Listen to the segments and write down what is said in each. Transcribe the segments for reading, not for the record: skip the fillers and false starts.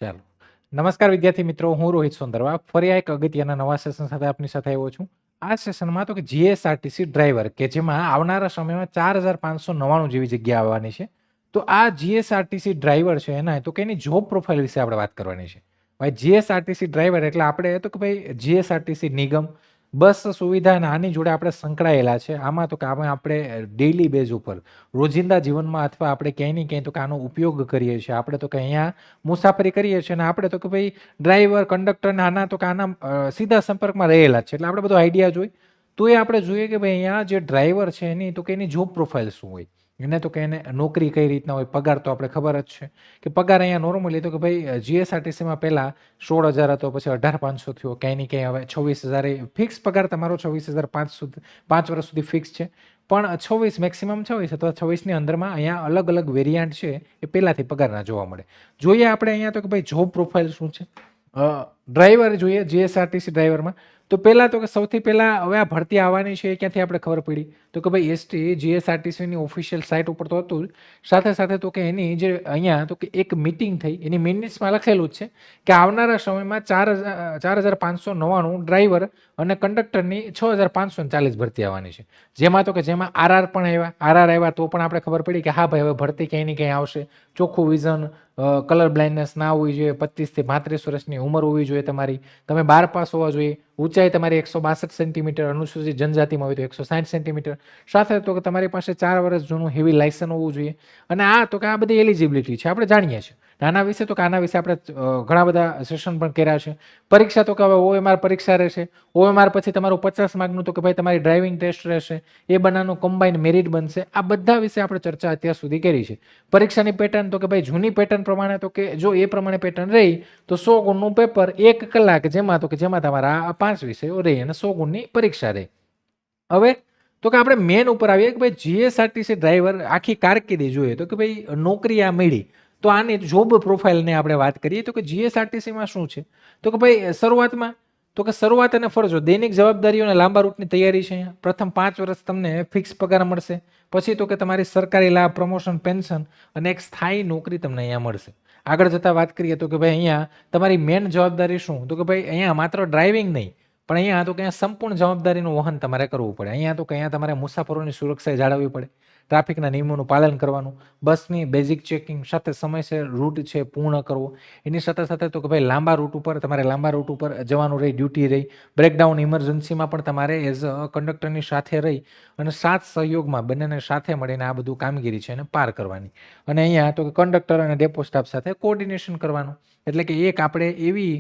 ચાલો. નમસ્કાર વિદ્યાર્થી મિત્રો, હું રોહિત સોંદરવા ફરી આ એક અગત્યના નવા સેશન સાથે આપની સાથે આવ્યો છું. આ સેશનમાં તો કે જીએસઆરટીસી ડ્રાઈવર કે જેમાં આવનારા સમયમાં 4599 જેવી જગ્યા આવવાની છે. તો આ જીએસઆરટીસી ડ્રાઈવર છે એના તો કે એની જોબ પ્રોફાઇલ વિશે આપણે વાત કરવાની છે. ભાઈ જીએસઆરટીસી ડ્રાઈવર એટલે આપણે તો કે ભાઈ જીએસઆરટીસી નિગમ બસ સુવિધા અને આની જોડે આપણે સંકળાયેલા છે. આમાં તો કે આપણે ડેઈલી બેઝ ઉપર રોજિંદા જીવનમાં અથવા આપણે ક્યાંય ને ક્યાંય તો કે આનો ઉપયોગ કરીએ છીએ. આપણે તો કે અહીંયા મુસાફરી કરીએ છીએ અને આપણે તો કે ભાઈ ડ્રાઈવર કંડક્ટર ને આના તો કે આના સીધા સંપર્કમાં રહેલા છે. એટલે આપણે બધો આઈડિયા જોઈએ તો એ આપણે જોઈએ કે ભાઈ અહીંયા જે ડ્રાઈવર છે એની તો કે એની જોબ પ્રોફાઇલ શું હોય, એને તો કે એને નોકરી કઈ રીતના હોય, પગાર તો આપણે ખબર જ છે કે પગાર અહીંયા નોર્મલી તો કે ભાઈ જીએસઆરટીસીમાં પહેલાં 16,000 હતો, પછી 18,500 થયો, ક્યાંય ને ક્યાંય હવે 26,000 ફિક્સ પગાર તમારો 26,500 સુધી 5 વર્ષ સુધી ફિક્સ છે. પણ 26 મેક્સિમમ 26 અથવા 26ની અંદરમાં અહીંયા અલગ અલગ વેરિયન્ટ છે એ પહેલાંથી પગારના જોવા મળે. જોઈએ આપણે અહીંયા તો કે ભાઈ જોબ પ્રોફાઇલ શું છે. ડ્રાઈવર જોઈએ જીએસઆરટીસી ડ્રાઈવરમાં તો પહેલાં તો કે સૌથી પહેલાં હવે આ ભરતી આવવાની છે એ ક્યાંથી આપણે ખબર પડી તો કે ભાઈ એસટી જીએસઆરટીસીની ઓફિશિયલ સાઇટ ઉપર તો હતું જ. સાથે સાથે તો કે એની જે અહીંયા તો કે એક મિટિંગ થઈ એની મિનિટ્સમાં લખેલું જ છે કે આવનારા સમયમાં 4,599 ડ્રાઈવર અને કંડક્ટરની 6,540 ભરતી આવવાની છે. જેમાં તો કે જેમાં આરઆર પણ આવ્યા તો પણ આપણે ખબર પડી કે હા ભાઈ હવે ભરતી ક્યાંય ને ક્યાંય આવશે. ચોખ્ખું વિઝન, કલર બ્લાઇન્ડનેસ ના હોવી જોઈએ, 25 થી 35 વર્ષની ઉંમર હોવી જોઈએ તમારી, તમે 12 પાસ હોવા જોઈએ, ઊંચાઈ તમારી 162 સેન્ટીમીટર, અનુસૂચિત જનજાતિમાં હોય તો 160 સેન્ટીમીટર, સાથે તો કે તમારી પાસે 4 વર્ષ જૂનું હેવી લાયસન્સ હોવું જોઈએ. અને આ તો કે આ બધી એલિજિબિલિટી છે આપણે જાણીએ છીએ. આના વિશે તો કે આના વિશે આપણે ઘણા બધા સેશન પણ કર્યા છે. પરીક્ષા તો કે હવે ઓએમઆર પરીક્ષા રહેશે. ઓએમઆર પછી તમારું 50 માર્કનું તો કે ભાઈ તમારી ડ્રાઇવિંગ ટેસ્ટ રહેશે. એ બનાવનું કમ્બાઇન્ડ મેરિટ બનશે. આ બધા વિશે આપણે ચર્ચા અત્યાર સુધી કરી છે. પરીક્ષાની પેટર્ન તો કે ભાઈ જૂની પેટર્ન પ્રમાણે તો કે જો એ પ્રમાણે પેટર્ન રહી તો 100 ગુણનું પેપર 1 કલાક જેમાં તો કે જેમાં તમારા આ 5 વિષયો રહી અને 100 ગુણની પરીક્ષા રહી. હવે તો કે આપણે મેન ઉપર આવીએ કે ભાઈ જીએસઆરટીસી ડ્રાઈવર આખી કારકિર્દી જોઈએ તો કે ભાઈ નોકરી આ મળી તો આની જોબ પ્રોફાઇલને આપણે વાત કરીએ તો કે જીએસઆરટીસીમાં શું છે તો કે ભાઈ શરૂઆતમાં તો કે શરૂઆત અને ફરજો દૈનિક જવાબદારીઓ અને લાંબા રૂટની તૈયારી છે. અહીંયા પ્રથમ 5 વર્ષ તમને ફિક્સ પગાર મળશે. પછી તો કે તમારી સરકારી લાભ, પ્રમોશન, પેન્શન અને એક સ્થાયી નોકરી તમને અહીંયા મળશે. આગળ જતાં વાત કરીએ તો કે ભાઈ અહીંયા તમારી મેન જવાબદારી શું તો કે ભાઈ અહીંયા માત્ર ડ્રાઇવિંગ નહીં પણ અહીંયા તો કે અહીંયા સંપૂર્ણ જવાબદારીનું વહન તમારે કરવું પડે. અહીંયા તો કે અહીંયા તમારે મુસાફરોની સુરક્ષા જાળવવી પડે, ટ્રાફિકના નિયમોનું પાલન કરવાનું, બસની બેઝિક ચેકિંગ સાથે સમયસર રૂટ છે પૂર્ણ કરવો. એની સાથે સાથે તો કે ભાઈ લાંબા રૂટ ઉપર તમારે લાંબા રૂટ ઉપર જવાનું રહી, ડ્યુટી રહી, બ્રેકડાઉન ઇમરજન્સીમાં પણ તમારે એઝ અ કંડક્ટરની સાથે રહી અને સાથ સહયોગમાં બંનેને સાથે મળીને આ બધું કામગીરી છે એને પાર કરવાની. અને અહીંયા તો કે કંડક્ટર અને ડેપો સ્ટાફ સાથે કોર્ડિનેશન કરવાનું. એટલે કે એક આપણે એવી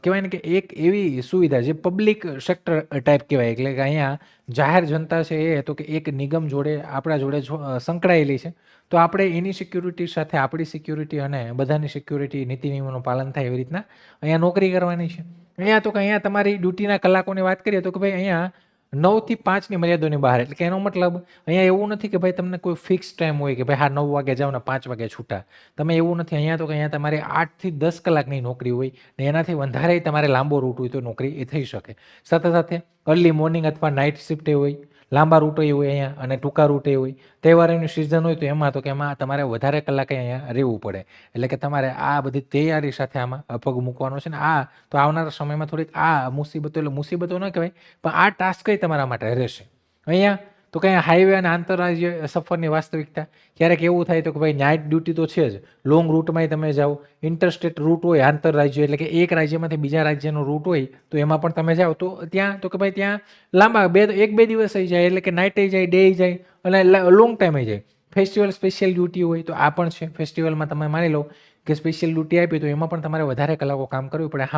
કહેવાય ને કે એક એવી સુવિધા જે પબ્લિક સેક્ટર ટાઈપ કહેવાય. એટલે કે અહીંયા જાહેર જનતા છે એ તો કે એક નિગમ જોડે આપણા જોડે સંકળાયેલી છે. તો આપણે એની સિક્યુરિટી સાથે આપણી સિક્યુરિટી અને બધાની સિક્યુરિટી નીતિ નિયમોનું પાલન થાય એવી રીતના અહીંયા નોકરી કરવાની છે. અહીંયા તો કે અહીંયા તમારી ડ્યુટીના કલાકોની વાત કરીએ તો કે ભાઈ અહીંયા 9 થી 5ની મર્યાદાની બહાર. એટલે કે એનો મતલબ અહીંયા એવું નથી કે ભાઈ તમને કોઈ ફિક્સ ટાઈમ હોય કે ભાઈ હા 9 વાગે જાઓ ને 5 વાગે છૂટા. તમે એવું નથી. અહીંયા તો કે અહીંયા તમારે 8 થી 10 કલાકની નોકરી હોય ને એનાથી વધારે તમારે લાંબો રૂટ હોય તો નોકરી એ થઈ શકે. સાથે સાથે અર્લી મોર્નિંગ અથવા નાઇટ શિફ્ટ હોય, લાંબા રૂટો હોય અહીંયા અને ટૂંકા રૂટે હોય. તહેવારોની સિઝન હોય તો એમાં તો કે એમાં તમારે વધારે કલાકે અહીંયા રહેવું પડે. એટલે કે તમારે આ બધી તૈયારી સાથે આમાં પગ મૂકવાનો છે ને આ તો આવનારા સમયમાં થોડીક આ મુસીબતો એટલે મુસીબતો ન કહેવાય પણ આ ટાસ્ક કઈ તમારા માટે રહેશે. અહીંયા તો કંઈ હાઈવે અને આંતરરાજ્ય સફરની વાસ્તવિકતા ક્યારેક એવું થાય તો કે ભાઈ નાઇટ ડ્યુટી તો છે જ, લોંગ રૂટમાંય તમે જાઓ, ઇન્ટરસ્ટેટ રૂટ હોય, આંતરરાજ્ય એટલે કે એક રાજ્યમાંથી બીજા રાજ્યનો રૂટ હોય તો એમાં પણ તમે જાઓ તો ત્યાં તો કે ભાઈ ત્યાં લાંબા 1-2 દિવસ થઈ જાય. એટલે કે નાઇટે જાય, ડે જાય અને લોંગ ટાઈમે જાય. ફેસ્ટિવલ સ્પેશિયલ ડ્યુટી હોય તો આ પણ છે. ફેસ્ટિવલમાં તમે માની લો કે સ્પેશિયલ ડ્યુટી આપી તો એમાં પણ તમારે વધારે કલાકો કામ કરવું પડે.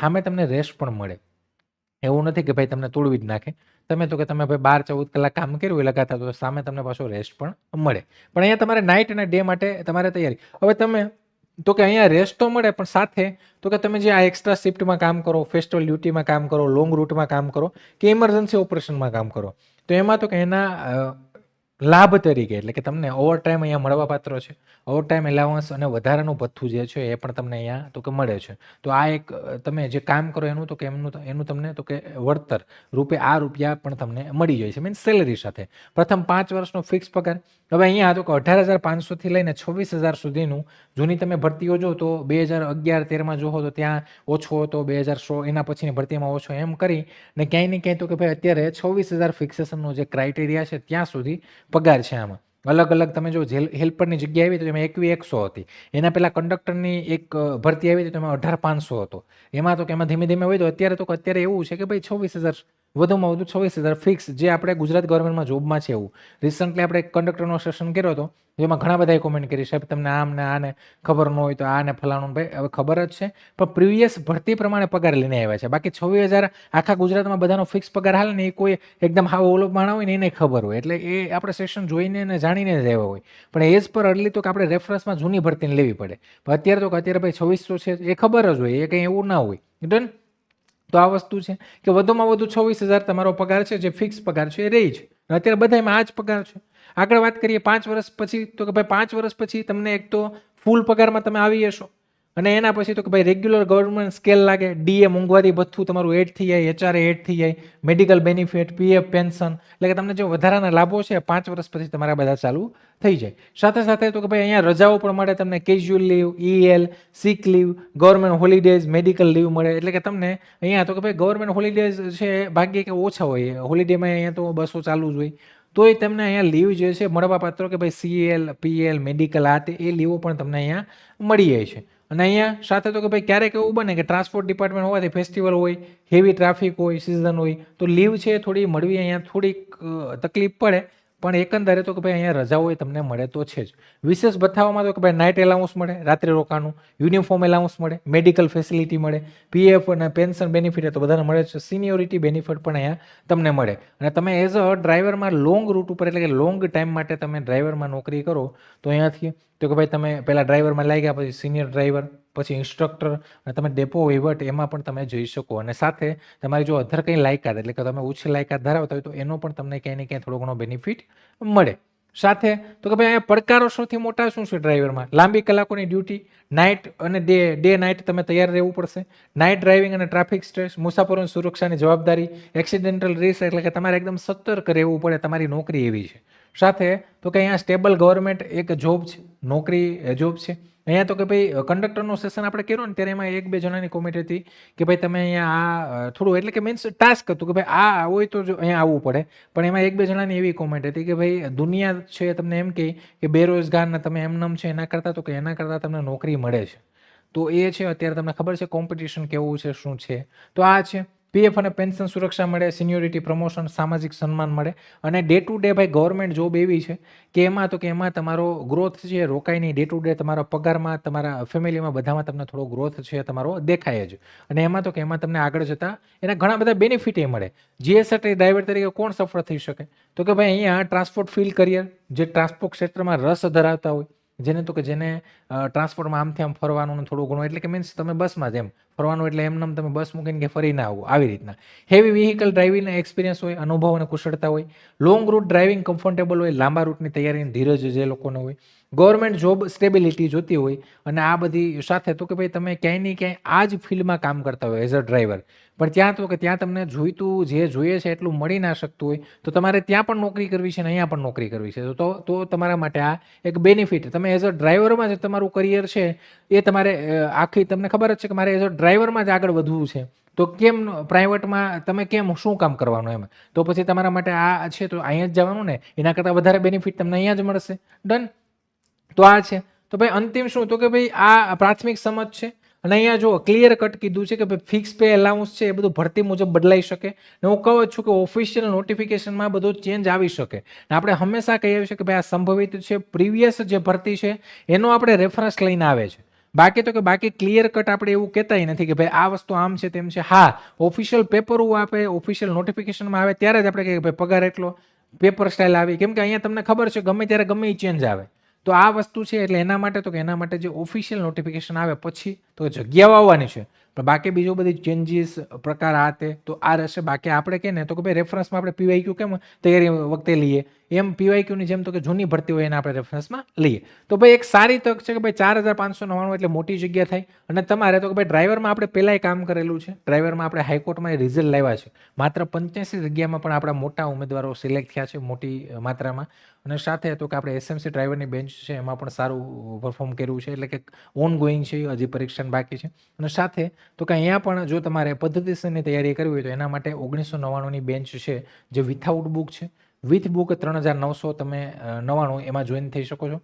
સામે તમને રેસ્ટ પણ મળે. એવું નથી કે ભાઈ તમને તોડવી જ નાખે. તમે તો કે તમે ભાઈ 12-14 કલાક કામ કર્યું હોય લગાતાર તો સામે તમને પાછો રેસ્ટ પણ મળે. પણ અહીંયા તમારે નાઇટ અને ડે માટે તમારે તૈયારી. હવે તમે તો કે અહીંયા રેસ્ટ તો મળે પણ સાથે તો કે તમે જે આ એક્સ્ટ્રા શિફ્ટમાં કામ કરો, ફેસ્ટિવલ ડ્યુટીમાં કામ કરો, લોંગ રૂટમાં કામ કરો કે ઇમરજન્સી ઓપરેશનમાં કામ કરો તો એમાં તો કે એના લાભ તરીકે એટલે કે તમને ઓવરટાઈમ અહીંયા મળવાપાત્ર છે. ઓવરટાઈમ એલાઉન્સ અને વધારાનું ભથ્થું જે છે એ પણ તમને અહીંયા તો કે મળે છે. તો આ એક તમે જે કામ કરો એનું તો કે એનું તમને તો કે વળતર રૂપે આ રૂપિયા પણ તમને મળી જાય છે, મીન્સ સેલેરી સાથે. પ્રથમ 5 વર્ષનો ફિક્સ પગાર. હવે અહીંયા તો કે 18,500 થી લઈને 26,000 સુધીનું જૂની તમે ભરતીઓ જો તો 2011-13માં જોવો તો ત્યાં ઓછો હતો, 2016 એના પછીની ભરતીમાં ઓછો, એમ કરી ને ક્યાંય ને ક્યાંય તો કે ભાઈ અત્યારે 26,000 ફિક્સેશનનો જે ક્રાઇટેરિયા છે ત્યાં સુધી પગાર છે આમાં. અલગ અલગ તમે જો હેલ્પરની જગ્યા આવી તો એમાં 21,100 હતી. એના પહેલાં કંડક્ટરની એક ભરતી આવી તો એમાં 18,500 હતો. એમાં તો કે એમાં ધીમે ધીમે વધ્યો. અત્યારે એવું છે કે ભાઈ 26,000 વધુમાં વધુ 26,000 ફિક્સ, જે આપણે ગુજરાત ગવર્મેન્ટમાં જોબમાં છે એવું. રિસન્ટલી આપણે કંડક્ટરનો સેશન કર્યો હતો, જેમાં ઘણા બધાએ કોમેન્ટ કરી, સાહેબ તમને આમ ને આને ખબર ન હોય તો આને ફલાણું. ભાઈ હવે ખબર જ છે, પણ પ્રીવિયસ ભરતી પ્રમાણે પગાર લઈને આવ્યા છે. બાકી 26,000 આખા ગુજરાતમાં બધાનો ફિક્સ પગાર હાલે ને, એ કોઈ એકદમ હાવ ઓલો માણા હોય ને એને ખબર હોય, એટલે એ આપણે સેશન જોઈને ને જાણીને જ આવ્યા હોય. પણ એઝ પર અર્લી તો કે આપણે રેફરન્સમાં જૂની ભરતીને લેવી પડે. પણ અત્યારે ભાઈ 2600 છે એ ખબર જ હોય, એ કંઈ એવું ના હોય. ડન. તો આ વસ્તુ છે કે વધુમાં વધુ 26,000 તમારો પગાર છે, જે ફિક્સ પગાર છે એ રહી છે. અત્યારે બધામાં આ જ પગાર છે. આગળ વાત કરીએ 5 વર્ષ પછી, તો કે ભાઈ 5 વર્ષ પછી તમને એક તો ફૂલ પગારમાં તમે આવી જશો, અને એના પછી તો કે ભાઈ રેગ્યુલર ગવર્મેન્ટ સ્કેલ લાગે, ડીએ મોંઘવારી ભથ્થું તમારું એડ થઈ જાય, એચઆરએ એડ થઈ જાય, મેડિકલ બેનિફિટ, પીએફ પેન્શન, એટલે કે તમને જે વધારાના લાભો છે 5 વર્ષ પછી તમારા બધા ચાલુ થઈ જાય. સાથે સાથે તો કે ભાઈ અહીંયા રજાઓ પણ મળે તમને, casual leave, EL, sick leave, government holidays, medical leave મળે. એટલે કે તમને અહીંયા તો કે ભાઈ ગવર્મેન્ટ હોલિડેઝ છે ભાગ્યે કે ઓછા હોય, હોલિડેમાં અહીંયા તો બસો ચાલુ જ હોય. તોય તમને અહીંયા લીવ જે છે મળવાપાત્ર કે ભાઈ સીએલ, પીએલ, મેડિકલ, આ તે એ લીવો પણ તમને અહીંયા મળી જાય છે. અને અહીંયા સાથે તો કે ભાઈ ક્યારેક એવું બને કે ટ્રાન્સપોર્ટ ડિપાર્ટમેન્ટ હોવાથી ફેસ્ટિવલ હોય, હેવી ટ્રાફિક હોય, સિઝન હોય, તો લીવ છે થોડી મળવી અહીંયા થોડીક તકલીફ પડે. પણ એકંદરે તો કે ભાઈ અહીંયા રજાઓ તમને મળે તો છે જ. વિશેષ ભથ્થાઓમાં તો કે ભાઈ નાઇટ એલાઉન્સ મળે, રાત્રે રોકાણું, યુનિફોર્મ એલાઉન્સ મળે, મેડિકલ ફેસિલિટી મળે, પીએફ અને પેન્શન બેનિફિટ તો બધાને મળે છે. સિનિયોરિટી બેનિફિટ પણ અહીંયા તમને મળે. અને તમે એઝ અ ડ્રાઈવરમાં લોંગ રૂટ ઉપર એટલે કે લોંગ ટાઈમ માટે તમે ડ્રાઈવરમાં નોકરી કરો તો અહીંયાથી તો કે ભાઈ તમે પહેલાં ડ્રાઈવરમાં લાગ્યા, પછી સિનિયર ડ્રાઈવર, પછી ઇન્સ્ટ્રક્ટર, અને તમે ડેપો વહીવટ એમાં પણ તમે જઈ શકો. અને સાથે તમારી જો અધર કંઈ લાયકાત એટલે કે તમે ઓછી લાયકાત ધરાવતા હોય તો એનો પણ તમને ક્યાંય ને ક્યાંય થોડો ઘણો બેનિફિટ મળે. સાથે તો કે ભાઈ અહીંયા પડકારો સૌથી મોટા શું છે ડ્રાઈવરમાં? લાંબી કલાકોની ડ્યુટી, નાઇટ અને ડે નાઇટ તમે તૈયાર રહેવું પડશે, નાઇટ ડ્રાઇવિંગ અને ટ્રાફિક સ્ટ્રેસ, મુસાફરોની સુરક્ષાની જવાબદારી, એક્સિડેન્ટલ રિસ્ક, એટલે કે તમારે એકદમ સતર્ક રહેવું પડે, તમારી નોકરી એવી છે. સાથે તો કે અહીંયા સ્ટેબલ ગવર્મેન્ટ એક જોબ છે, નોકરી જોબ છે. અહીંયા તો કે ભાઈ કંડક્ટરનું સેશન આપણે કર્યું ને ત્યારે એમાં 1-2 જણાની કોમેન્ટ હતી કે ભાઈ તમે અહીંયા આ થોડું એટલે કે મીન્સ ટાસ્ક હતું કે ભાઈ આ હોય તો જો અહીંયા આવવું પડે. પણ એમાં 1-2 જણાની એવી કોમેન્ટ હતી કે ભાઈ દુનિયા છે તમને એમ કહે કે બેરોજગારના તમે એમનેમ છે એના કરતાં તો કે એના કરતાં તમને નોકરી મળે છે. તો એ છે અત્યારે તમને ખબર છે કોમ્પિટિશન કેવું છે, શું છે. તો આ છે પીએફ અને પેન્શન સુરક્ષા મળે, સિનિયોરિટી, પ્રમોશન, સામાજિક સન્માન મળે. અને ડે ટુ ડે ભાઈ ગવર્મેન્ટ જોબ એવી છે કે એમાં તો કે એમાં તમારો ગ્રોથ છે રોકાય નહીં. ડે ટુ ડે તમારા પગારમાં, તમારા ફેમિલીમાં બધામાં તમને થોડો ગ્રોથ છે તમારો દેખાય જ. અને એમાં તો કે એમાં તમને આગળ જતાં એના ઘણા બધા બેનિફિટ એ મળે. જીએસઆરટી ડ્રાઈવર તરીકે કોણ સફળ થઈ શકે? તો કે ભાઈ અહીંયા ટ્રાન્સપોર્ટ ફિલ્ડ કરિયર, જે ટ્રાન્સપોર્ટ ક્ષેત્રમાં રસ ધરાવતા હોય, જેને તો કે જેને ટ્રાન્સપોર્ટમાં આમથી આમ ફરવાનું થોડું ઘણું એટલે કે મીન્સ તમે બસમાં જેમ ફરવાનું એટલે એમને તમે બસ મૂકીને કે ફરી ના આવો આવી રીતના. હેવી વ્હીકલ ડ્રાઇવિંગના એક્સપિરિયન્સ હોય, અનુભવ અને કુશળતા હોય, લોંગ રૂટ ડ્રાઇવિંગ કમ્ફર્ટેબલ હોય, લાંબા રૂટની તૈયારીની ધીરજ જે લોકોને હોય, ગવર્મેન્ટ જોબ સ્ટેબિલિટી જોતી હોય. અને આ બધી સાથે તો કે ભાઈ તમે ક્યાંય ને ક્યાંય આ જ ફિલ્ડમાં કામ કરતા હોય એઝ અ ડ્રાઈવર, પણ ત્યાં તો કે ત્યાં તમને જોઈતું જે જોઈએ છે એટલું મળી ના શકતું હોય, તો તમારે ત્યાં પણ નોકરી કરવી છે ને અહીંયા પણ નોકરી કરવી છે. તો તમારા માટે આ એક બેનિફિટ, તમે એઝ અ ડ્રાઈવરમાં જે તમારું કરિયર છે એ તમારે આખી તમને ખબર જ છે કે મારે એઝ અ ડ્રાઈવરમાં જ આગળ વધવું છે, તો કેમ પ્રાઇવેટમાં તમે કેમ શું કામ કરવાનું એમ? તો પછી તમારા માટે આ છે તો અહીંયા જ જવાનું ને, એના કરતાં વધારે બેનિફિટ તમને અહીંયા જ મળશે. ડન. તો આ છે. તો ભાઈ અંતિમ શું? તો કે ભાઈ આ પ્રાથમિક સમજ છે. અને અહીંયા જો ક્લિયર કટ કીધું છે કે ભાઈ ફિક્સ પે એલાઉન્સ છે એ બધું ભરતી મુજબ બદલાઈ શકે. ને હું કહું છું કે ઓફિશિયલ નોટિફિકેશનમાં બધો ચેન્જ આવી શકે. ને આપણે હંમેશા કહીએ છીએ કે ભાઈ આ સંભવિત છે, પ્રીવિયસ જે ભરતી છે એનો આપણે રેફરન્સ લઈને આવે છે. બાકી તો કે બાકી ક્લિયર કટ આપણે એવું કહેતાય નથી કે ભાઈ આ વસ્તુ આમ છે તેમ છે. હા, ઓફિશિયલ પેપરો આપે, ઓફિશિયલ નોટિફિકેશનમાં આવે ત્યારે જ આપણે કહીએ ભાઈ પગાર એટલો, પેપર સ્ટાઇલ આવી. કેમ કે અહીંયા તમને ખબર છે ગમે ત્યારે ગમે એ ચેન્જ આવે. તો આ વસ્તુ છે એટલે એના માટે તો કે એના માટે જે ઓફિશિયલ નોટિફિકેશન આવે પછી તો જગ્યાઓ આવવાની છે, પણ બાકી બીજું બધી ચેન્જીસ પ્રકાર આ તે તો આ રહેશે. બાકી આપણે કહે ને તો કે ભાઈ રેફરન્સમાં આપણે પીવાયક્યુ કેમ તૈયારી વખતે લઈએ, એમ પીવાયક્યુની જેમ તો કે જૂની ભરતી હોય એને આપણે રેફરન્સમાં લઈએ. તો ભાઈ એક સારી તક છે કે ભાઈ 4599 એટલે મોટી જગ્યા થાય. અને તમારે તો કે ભાઈ ડ્રાઈવરમાં આપણે પહેલાંય કામ કરેલું છે, ડ્રાઈવરમાં આપણે હાઈકોર્ટમાં રિઝલ્ટ લાવ્યા છે, માત્ર 85 જગ્યામાં પણ આપણા મોટા ઉમેદવારો સિલેક્ટ થયા છે મોટી માત્રામાં. અને સાથે તો કે આપણે એસએમસી ડ્રાઈવરની બેન્ચ છે એમાં પણ સારું પરફોર્મ કર્યું છે, એટલે કે ઓન ગોઈંગ છે, હજી પરીક્ષા બાકી છે. અને સાથે તો કે અહીંયા પણ જો તમારે પદ્ધતિસરની તૈયારી કરવી હોય તો એના માટે 1999ની બેન્ચ છે જે વિથઆઉટ બુક છે. વિથ બુક 3999 તમે 99 એમાં જોઈન થઈ શકો છો.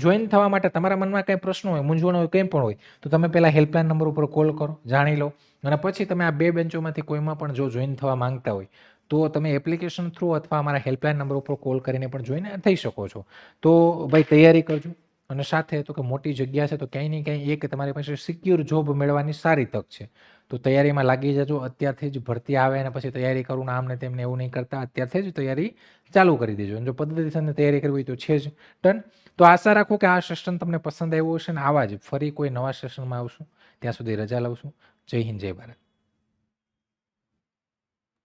જોઈન થવા માટે તમારા મનમાં કંઈ પ્રશ્ન હોય, મૂંઝવણ હોય, કંઈ પણ હોય તો તમે પહેલાં હેલ્પલાઇન નંબર ઉપર કોલ કરો, જાણી લો. અને પછી તમે આ 2 બેન્ચોમાંથી કોઈમાં પણ જો જોઈન થવા માંગતા હોય તો તમે એપ્લિકેશન થ્રુ અથવા અમારા હેલ્પલાઇન નંબર ઉપર કોલ કરીને પણ જોઈન થઈ શકો છો. તો ભાઈ તૈયારી કરજો. અને સાથે તો કે મોટી જગ્યા છે તો ક્યાંય ને ક્યાંય એક તમારી પાસે સિક્યોર જોબ મેળવવાની સારી તક છે. તો તૈયારીમાં લાગી જજો. અત્યારથી જ ભરતી આવે અને પછી તૈયારી કરું ને આમને તેમને એવું નહીં કરતા, અત્યારથી જ તૈયારી ચાલુ કરી દેજો. અને જો પદ્ધતિસરની તૈયારી કરવી હોય તો છે જ ડન. તો આશા રાખું કે આ સેશન તમને પસંદ આવ્યું હશે ને આવા જ ફરી કોઈ નવા સેશનમાં આવશું. ત્યાં સુધી રજા લઉં છું. જય હિન્દ, જય ભારત.